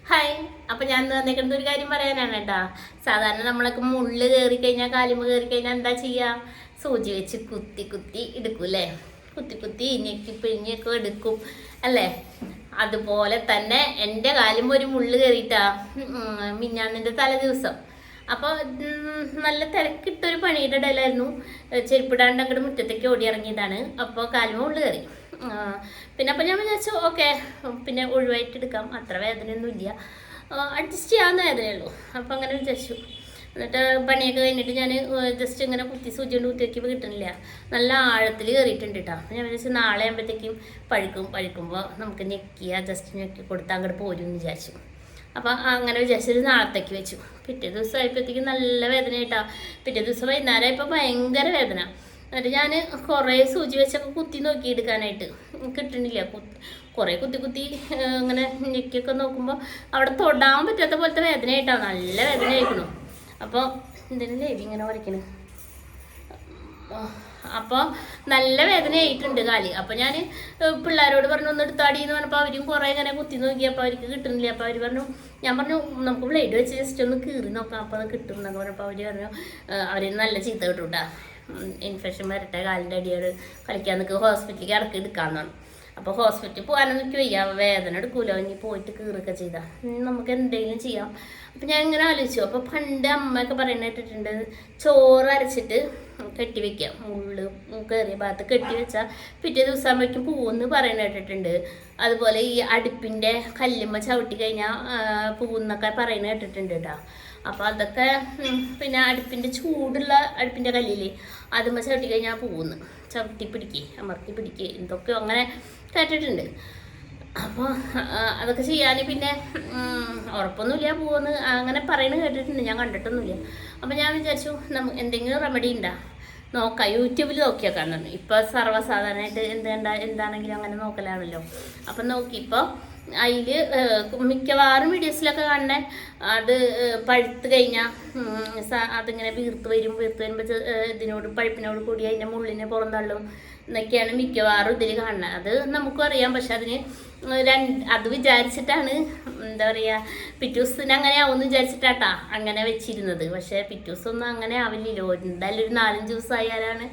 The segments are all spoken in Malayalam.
ഹായ്. അപ്പം ഞാൻ വന്നേക്കുന്നത് ഒരു കാര്യം പറയാനാണ് കേട്ടോ. സാധാരണ നമ്മളൊക്കെ മുള്ള് കയറി കഴിഞ്ഞാൽ കാലുമ്പ് കയറി കഴിഞ്ഞാൽ എന്താ ചെയ്യുക? സൂചി വെച്ച് കുത്തി കുത്തി എടുക്കും അല്ലേ? കുത്തി കുത്തി ഞെക്കി പിഴിഞ്ഞൊക്കെ എടുക്കും അല്ലേ? അതുപോലെ തന്നെ എൻ്റെ കാലുമ്പ് ഒരു മുള്ള് കയറിയിട്ടാ മിഞ്ഞാന്നിൻ്റെ തലേ ദിവസം. അപ്പോൾ നല്ല തിരക്കിട്ടൊരു പണിയുടെ ഇടയിലായിരുന്നു. ചെരുപ്പിടാണ്ട് അങ്ങോട്ട് മുറ്റത്തേക്ക് ഓടി ഇറങ്ങിയതാണ്. അപ്പോൾ കാലുമ്പ് മുള്ള് കയറി. പിന്നെ അപ്പം ഞാൻ വിചാരിച്ചു ഓക്കെ, പിന്നെ ഒഴിവായിട്ട് എടുക്കാം, അത്ര വേദനയൊന്നും ഇല്ല, അഡ്ജസ്റ്റ് ചെയ്യാവുന്ന വേദനയുള്ളൂ. അപ്പം അങ്ങനെ വിചാരിച്ചു. എന്നിട്ട് പണിയൊക്കെ കഴിഞ്ഞിട്ട് ഞാൻ ജസ്റ്റ് ഇങ്ങനെ കുത്തി സൂചി കൊണ്ട് കുത്തി വയ്ക്കുമ്പോൾ കിട്ടണില്ല, നല്ല ആഴത്തിൽ കയറിയിട്ടുണ്ട് കേട്ടോ. അപ്പം ഞാൻ വിചാരിച്ചു നാളെ ആകുമ്പോഴത്തേക്കും പഴുക്കുമ്പോൾ നമുക്ക് ജസ്റ്റ് ഞെക്കി കൊടുത്താൽ അങ്ങോട്ട് പോരും എന്ന് വിചാരിച്ചു. അപ്പം അങ്ങനെ വിചാരിച്ചൊരു നാളത്തേക്ക് വെച്ചു. പിറ്റേ ദിവസം ആയപ്പോഴത്തേക്കും നല്ല വേദനയായിട്ടാണ്. പിറ്റേ ദിവസം വൈകുന്നേരം ആയപ്പോൾ ഭയങ്കര വേദന. എന്നിട്ട് ഞാൻ കുറേ സൂചി വെച്ചൊക്കെ കുത്തി നോക്കി എടുക്കാനായിട്ട് കിട്ടണില്ല. കുറേ കുത്തി കുത്തി ഇങ്ങനെ ഞെക്കിയൊക്കെ നോക്കുമ്പോൾ അവിടെ തൊടാൻ പറ്റാത്ത പോലത്തെ വേദനയായിട്ടാണ്, നല്ല വേദന ആയിരിക്കണം. അപ്പോൾ എന്തിനും ലേവി ഇങ്ങനെ വരയ്ക്കണേ. അപ്പോൾ നല്ല വേദനയായിട്ടുണ്ട് കാല്. അപ്പോൾ ഞാൻ പിള്ളേരോട് പറഞ്ഞു ഒന്ന് എടുത്താടി എന്ന് പറഞ്ഞപ്പോൾ അവരും കുറേ ഇങ്ങനെ കുത്തി നോക്കിയപ്പോൾ അവർക്ക് കിട്ടുന്നില്ല. അപ്പോൾ അവർ പറഞ്ഞു, ഞാൻ പറഞ്ഞു നമുക്ക് ബ്ലേഡ് വെച്ച് ജസ്റ്റ് ഒന്ന് കീറി നോക്കാം, അപ്പോൾ അത് കിട്ടും എന്നൊക്കെ പറഞ്ഞപ്പോൾ അവർ പറഞ്ഞു അവർ നല്ല ചീത്ത കിട്ടും കേട്ടോ, ഇൻഫെക്ഷൻ വരട്ടെ, കാലിൻ്റെ അടിയോട് കളിക്കാൻ നിൽക്കുക, ഹോസ്പിറ്റലിലേക്ക് ഇറക്കി എടുക്കാമെന്നാണ്. അപ്പോൾ ഹോസ്പിറ്റലിൽ പോകാനൊന്നും എനിക്ക് വയ്യ, വേദന എടുക്കൂലോ, ഇനി പോയിട്ട് കീറൊക്കെ ചെയ്താൽ നമുക്ക് എന്തെങ്കിലും ചെയ്യാം. അപ്പം ഞാൻ ഇങ്ങനെ ആലോചിച്ചു. അപ്പോൾ പണ്ട് അമ്മയൊക്കെ പറയുന്നത് കേട്ടിട്ടുണ്ട്, ചോറ് അരച്ചിട്ട് കെട്ടി വെക്കാം, മുള്ള് കയറിയ ഭാഗത്ത് കെട്ടി വെച്ചാൽ പിറ്റേ ദിവസം ആകുമ്പോഴേക്കും പൂവെന്ന് പറയുന്നത് കേട്ടിട്ടുണ്ട്. അതുപോലെ ഈ അടുപ്പിൻ്റെ കല്ലുമ്മ ചവിട്ടി കഴിഞ്ഞാൽ പൂവെന്നൊക്കെ പറയുന്നത് കേട്ടിട്ടുണ്ട് കേട്ടോ. അപ്പോൾ അതൊക്കെ പിന്നെ അടുപ്പിൻ്റെ ചൂടുള്ള അടുപ്പിൻ്റെ കല്ലില്ലേ, അതുമ്മ ചവിട്ടി കഴിഞ്ഞാൽ പൂവെന്ന് ചവിട്ടി പിടിക്കുക, അമർത്തി പിടിക്കുക, എന്തൊക്കെയോ അങ്ങനെ കേട്ടിട്ടുണ്ട്. അപ്പോൾ അതൊക്കെ ചെയ്യാൻ പിന്നെ ഉറപ്പൊന്നുമില്ല, പൂവെന്ന് അങ്ങനെ പറയുന്നത് കേട്ടിട്ടുണ്ട്, ഞാൻ കണ്ടിട്ടൊന്നുമില്ല. അപ്പോൾ ഞാൻ വിചാരിച്ചു എന്തെങ്കിലും റെമഡി ഉണ്ടോ നോക്കാം, യൂട്യൂബിൽ നോക്കിയൊക്കെ പറഞ്ഞു. ഇപ്പോൾ സർവ്വസാധാരണമായിട്ട് എന്താണെങ്കിലും അങ്ങനെ നോക്കലാണല്ലോ. അപ്പം നോക്കിയപ്പോൾ അതിൽ മിക്കവാറും വീഡിയോസിലൊക്കെ കാണണേ അത് പഴുത്ത് കഴിഞ്ഞാൽ അതിങ്ങനെ വീർത്ത് വരുമ്പോൾ ഇതിനോട് പഴുപ്പിനോട് കൂടി അതിൻ്റെ മുള്ളിനെ പുറന്തള്ളും എന്നൊക്കെയാണ് മിക്കവാറും ഇതിൽ കാണുന്നത്. അത് നമുക്കും അറിയാം. പക്ഷെ അതിന് അത് വിചാരിച്ചിട്ടാണ് എന്താ പറയുക, പിറ്റേ ദിവസത്തിന് അങ്ങനെ ആവുമെന്ന് വിചാരിച്ചിട്ടാട്ടാ അങ്ങനെ വെച്ചിരുന്നത്. പക്ഷേ പിറ്റേ ദിവസമൊന്നും അങ്ങനെ ആവില്ലല്ലോ, എന്തായാലും ഒരു 4-5 ദിവസം ആയാലാണ്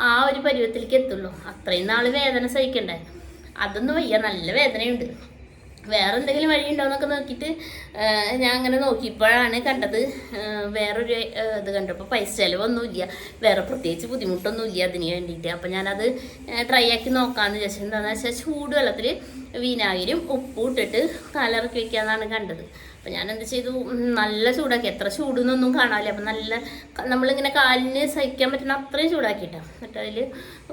ആ ഒരു പരുവത്തിലേക്ക് എത്തുള്ളൂ. അത്രയും നാൾ വേദന സഹിക്കണ്ടേ, അതൊന്നും വയ്യ, നല്ല വേദനയുണ്ട്. വേറെ എന്തെങ്കിലും വഴി ഉണ്ടോ എന്നൊക്കെ നോക്കിയിട്ട് ഞാൻ അങ്ങനെ നോക്കിയപ്പോഴാണ് കണ്ടത്, വേറൊരു ഇത് കണ്ടപ്പോൾ പൈസ ചിലവൊന്നുമില്ല, വേറെ പ്രത്യേകിച്ച് ബുദ്ധിമുട്ടൊന്നുമില്ല അതിന് വേണ്ടിയിട്ട്. അപ്പോൾ ഞാനത് ട്രൈ ആക്കി നോക്കാമെന്ന് വിചാരിച്ചത്. എന്താണെന്ന് വെച്ചാൽ ചൂടുവെള്ളത്തിൽ വിനാഗിരിയും ഉപ്പും ഇട്ടിട്ട് കാലിറക്കി വയ്ക്കാമെന്നാണ് കണ്ടത്. അപ്പോൾ ഞാൻ എന്ത് ചെയ്തു, നല്ല ചൂടാക്കി, എത്ര ചൂടെന്നൊന്നും കാണാമല്ലോ. അപ്പം നല്ല നമ്മളിങ്ങനെ കാലിന് സഹിക്കാൻ പറ്റുന്ന അത്രയും ചൂടാക്കിയിട്ടാണ്. എന്നിട്ട് അതിൽ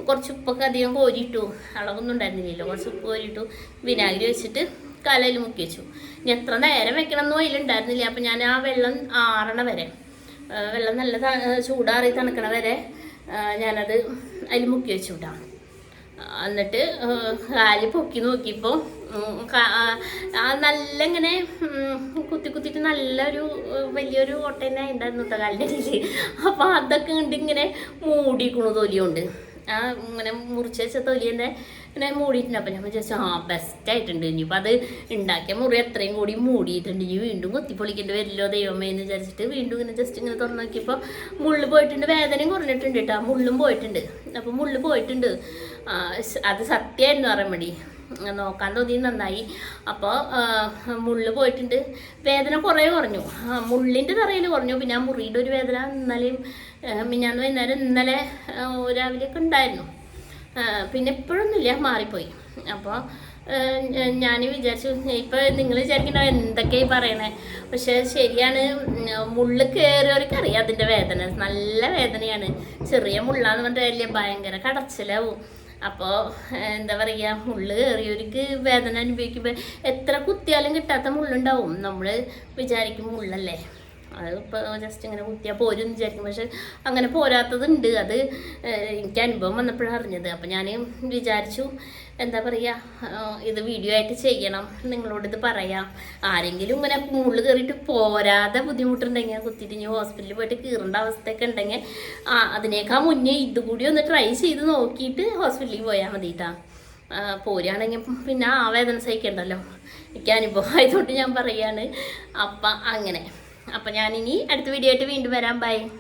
കുറച്ച് ഉപ്പൊക്കെ അധികം കോരിയിട്ടു, അളവൊന്നും ഉണ്ടായിരുന്നില്ലല്ലോ, കുറച്ച് ഉപ്പ് കോരിയിട്ടു, വിനാഗിരി വെച്ചിട്ട് കാലയിൽ മുക്കി വെച്ചു. ഇനി എത്ര നേരം വെക്കണമെന്നും അതിലുണ്ടായിരുന്നില്ല. അപ്പം ഞാൻ ആ വെള്ളം ആറണ വരെ, വെള്ളം നല്ല ചൂടാറി തണുക്കണ വരെ ഞാനത് അതിൽ മുക്കി വെച്ചു വിട്ടാണ്. എന്നിട്ട് കാല് പൊക്കി നോക്കിയപ്പോൾ നല്ല ഇങ്ങനെ കുത്തി കുത്തിയിട്ട് നല്ലൊരു വലിയൊരു ഓട്ട തന്നെ ഉണ്ടായിരുന്നു കേട്ടോ കാലിൻ്റെ അടിയിൽ. അപ്പോൾ അതൊക്കെ ഉണ്ട് ഇങ്ങനെ മൂടിക്കണു, തൊലിയുണ്ട് ഇങ്ങനെ മുറിച്ച് വെച്ച തൊലി തന്നെ ഇങ്ങനെ മൂടിയിട്ടുണ്ട്. അപ്പം ഞാൻ വിചാരിച്ചു ബെസ്റ്റായിട്ടുണ്ട്, ഇനിയിപ്പോൾ അത് ഉണ്ടാക്കിയ മുറി എത്രയും കൂടി മൂടിയിട്ടുണ്ട്, ഇനി വീണ്ടും കുത്തിപ്പൊളിക്കേണ്ടി വരില്ലോ ദൈവമേ എന്ന് വിചാരിച്ചിട്ട് വീണ്ടും ഇങ്ങനെ ജസ്റ്റ് ഇങ്ങനെ തുറന്നു നോക്കിയപ്പോൾ മുള്ള് പോയിട്ടുണ്ട്, വേദനയും കുറഞ്ഞിട്ടുണ്ട് കേട്ടോ, മുള്ളും പോയിട്ടുണ്ട്. അപ്പോൾ മുള്ള് പോയിട്ടുണ്ട്, അത് സത്യമായിരുന്നു റെമഡി, നോക്കാൻ തോന്നി, നന്നായി. അപ്പോൾ മുള്ള് പോയിട്ടുണ്ട്, വേദന കുറേ കുറഞ്ഞു, മുള്ളിൻ്റെ തറയിൽ കുറഞ്ഞു. പിന്നെ ആ മുറിയുടെ ഒരു വേദന ഇന്നലെയും മിഞ്ഞാന്ന് വൈകുന്നേരം ഇന്നലെ രാവിലെയൊക്കെ ഉണ്ടായിരുന്നു, പിന്നെ എപ്പോഴൊന്നുമില്ല, മാറിപ്പോയി. അപ്പോൾ ഞാൻ വിചാരിച്ചു, ഇപ്പോൾ നിങ്ങൾ വിചാരിക്കണോ എന്തൊക്കെയായി പറയണേ, പക്ഷെ ശരിയാണ്, മുള്ള് കയറിയവർക്ക് അറിയാം അതിൻ്റെ വേദന, നല്ല വേദനയാണ്. ചെറിയ മുള്ളാന്ന് പറഞ്ഞിട്ട് വലിയ ഭയങ്കര കടച്ചിലാവും. അപ്പോൾ എന്താ പറയുക, മുള്ള് കയറിയവർക്ക് വേദന അനുഭവിക്കുമ്പോൾ എത്ര കുത്തിയാലും കിട്ടാത്ത മുള്ളുണ്ടാവും. നമ്മൾ വിചാരിക്കും മുള്ളല്ലേ, അത് ഇപ്പോൾ ജസ്റ്റ് ഇങ്ങനെ കുത്തിയാൽ പോരും വിചാരിക്കും, പക്ഷെ അങ്ങനെ പോരാത്തതുണ്ട്. അത് എനിക്ക് അനുഭവം വന്നപ്പോഴാണ് അറിഞ്ഞത്. അപ്പം ഞാൻ വിചാരിച്ചു എന്താ പറയുക, ഇത് വീഡിയോ ആയിട്ട് ചെയ്യണം, നിങ്ങളോടിത് പറയാം. ആരെങ്കിലും ഇങ്ങനെ മുള്ള് കയറിയിട്ട് പോരാതെ ബുദ്ധിമുട്ടുണ്ടെങ്കിൽ, കുത്തിയിട്ട് ഇനി ഹോസ്പിറ്റലിൽ പോയിട്ട് കീറേണ്ട അവസ്ഥയൊക്കെ ഉണ്ടെങ്കിൽ അതിനേക്കാൾ മുന്നേ ഇതുകൂടി ഒന്ന് ട്രൈ ചെയ്ത് നോക്കിയിട്ട് ഹോസ്പിറ്റലിൽ പോയാൽ മതി കേട്ടോ. പോരുകയാണെങ്കിൽ പിന്നെ ആ വേദന സഹിക്കണ്ടല്ലോ. എനിക്ക് അനുഭവം ആയതുകൊണ്ട് ഞാൻ പറയാണ്. അപ്പം അങ്ങനെ. അപ്പം ഞാനിനി അടുത്ത വീഡിയോ ആയിട്ട് വീണ്ടും വരാം. ബൈ.